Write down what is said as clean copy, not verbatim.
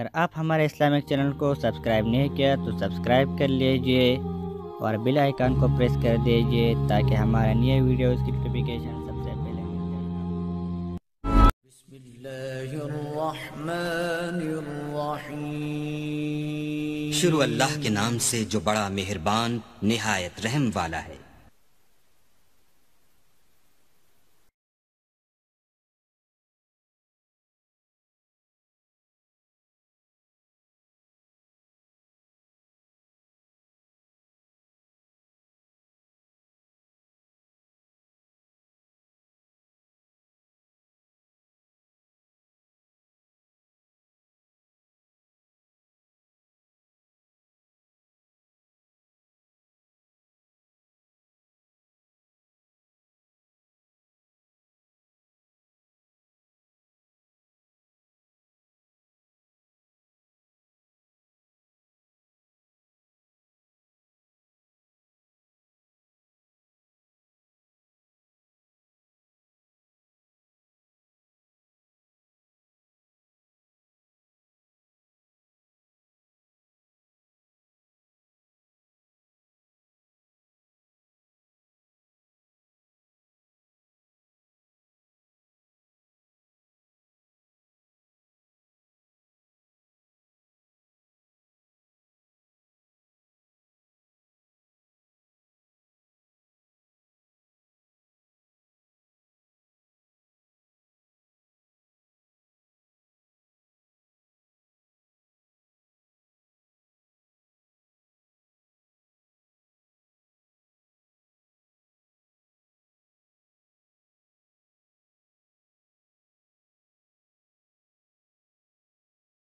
अगर आप हमारे इस्लामिक चैनल को सब्सक्राइब नहीं किया तो सब्सक्राइब कर लीजिए और बेल आइकन को प्रेस कर दीजिए ताकि हमारे नए वीडियोस की नोटिफिकेशन सबसे पहले मिल जाए। शुरू अल्लाह के नाम से जो बड़ा मेहरबान निहायत रहम वाला है।